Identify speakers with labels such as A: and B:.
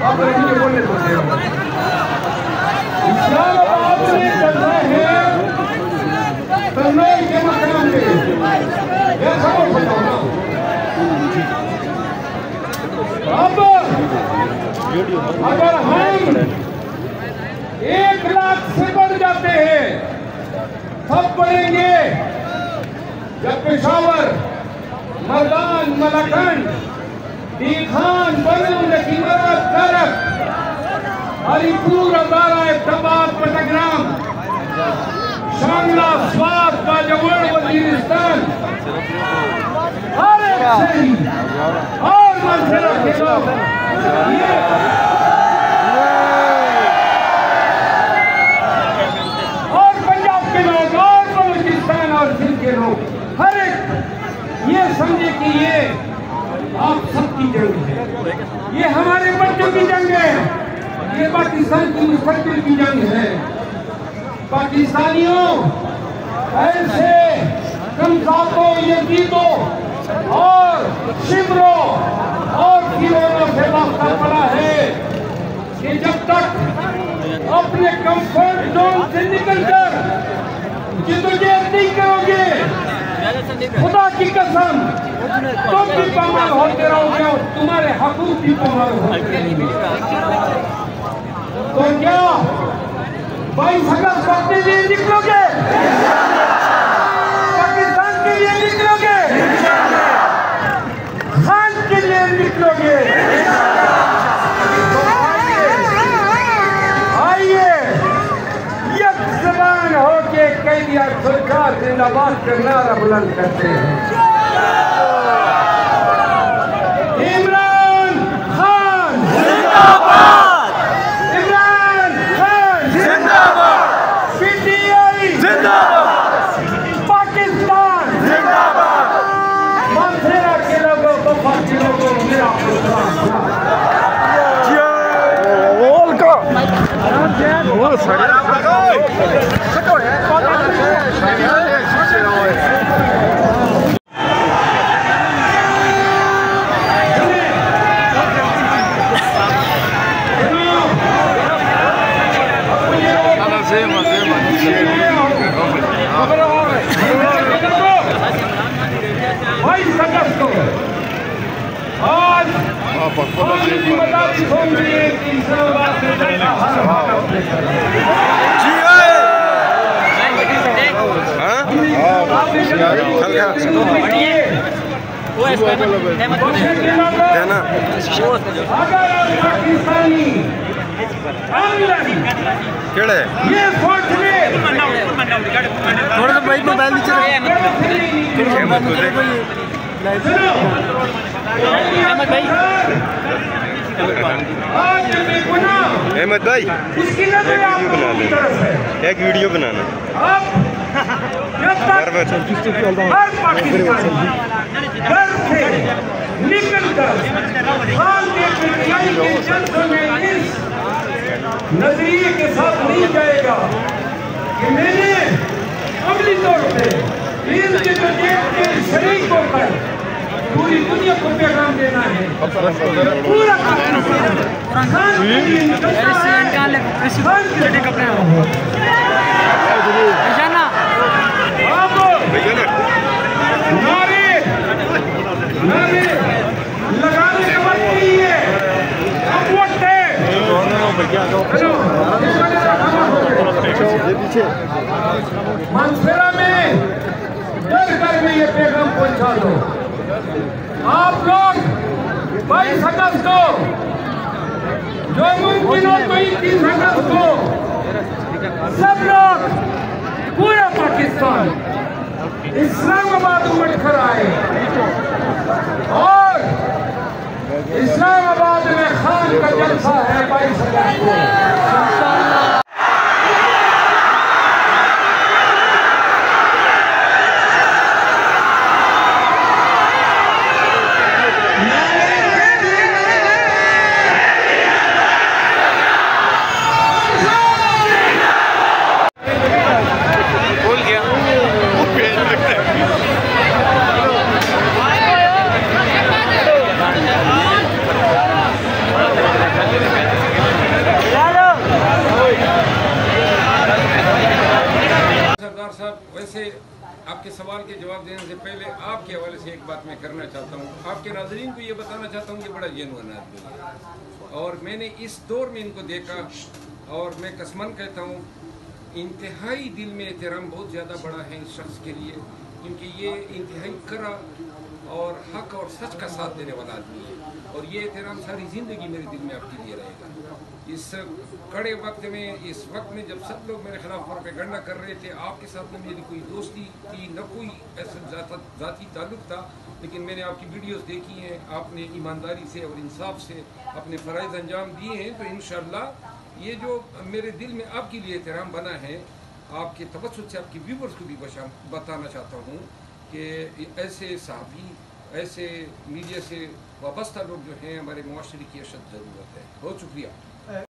A: आप मुझे बोलने तो दे इस्लामाबाद में चलता है तन्नई के मकान में ये सब बताओ ना। अब अगर हम 1 लाख से बढ़ जाते हैं तब बढ़ेंगे जब पेशावर, मर्दान, मलखंड, दीखान, बलू, नकीमत, करक, हरिपुर, अदारा, इफ्ताबाद, पटग्राम, शांगला, स्वात, बाजवड़, वजीरिस्तान, हर एक शहरी और मंसूरा के लोग और पंजाब के लोग और बलूचिस्तान और सिंध के लोग हर एक ये समझे कि ये आप सबकी जंग है, ये हमारे बच्चों की जंग है, ये पाकिस्तान की मुस्तकबिल की जंग है। पाकिस्तानियों ऐसे कमज़ातों, यजीदों और शिमरों और खिलौनों से वास्ता पड़ा है कि जब तक अपने कंफर्ट जोन से निकलकर जिद्दोजहद नहीं करोगे, खुदा की कसम तुम भी पामाल होते रहोगे और तुम्हारे हकूक भी पामाल होते रहेंगे। तो क्या 22 अगस्त अपने लिए निकलोगे, पाकिस्तान के लिए निकलोगे, खान के लिए निकलोगे? आइए एक ज़बान होके कैदिया सरकार जिंदाबाद का नारा बुलंद करते हैं। पाकिस्तान जिंदाबाद। मंसूरा के लोगों को बाकी लोगों को मेरा ये सोच ले थोड़ा सा भाई मोबाइल नीचे
B: अहमद भाई एक वीडियो बनाना।
A: नजरिए के साथ नहीं जाएगा कि मैंने अमली तौर पे के शरीक होकर पूरी दुनिया को पैगाम देना है। पूरा लगाने के बाद नहीं है, अब वक्त है। मंसूरा में डर कर में ये पैगाम पहुंचा दो। आप लोग 22 अगस्त को जो मुमकिन हो तो 30 अगस्त को सब लोग पूरा पाकिस्तान इस्लामाबाद उमड़ कर आए और इस्लामाबाद में खान का जलसा है 22 अगस्त को।
C: Gracias. आपके सवाल के जवाब देने से पहले आपके हवाले से एक बात मैं करना चाहता हूँ। आपके नाज़रीन को ये बताना चाहता हूँ कि बड़ा जेनुइन आदमी है और मैंने इस दौर में इनको देखा और मैं कसमन कहता हूँ इंतहाई दिल में एहतराम बहुत ज़्यादा बड़ा है इस शख्स के लिए, क्योंकि ये इंतहाई करा और हक और सच का साथ देने वाला आदमी है और ये एहतराम सारी ज़िंदगी मेरे दिल में आपके लिए रहेगा। इस कड़े वक्त में, इस वक्त में जब सब लोग मेरे खिलाफ प्रोपेगेंडा कर रहे थे, आपके साथ में मेरी कोई दोस्ती थी न कोई ऐसा ज़ाती ताल्लुक था, लेकिन मैंने आपकी वीडियोस देखी हैं, आपने ईमानदारी से और इंसाफ से अपने फ़राइज़ अंजाम दिए हैं, तो इंशाअल्लाह ये जो मेरे दिल में आपके लिए एहतराम बना है, आपके तवज्जुह से आपके व्यूवर्स को भी बताना चाहता हूँ कि ऐसे सहाफ़ी, ऐसे मीडिया से वाबस्ता लोग जो हैं हमारे मुआशरे की अशद ज़रूरत है। बहुत शुक्रिया।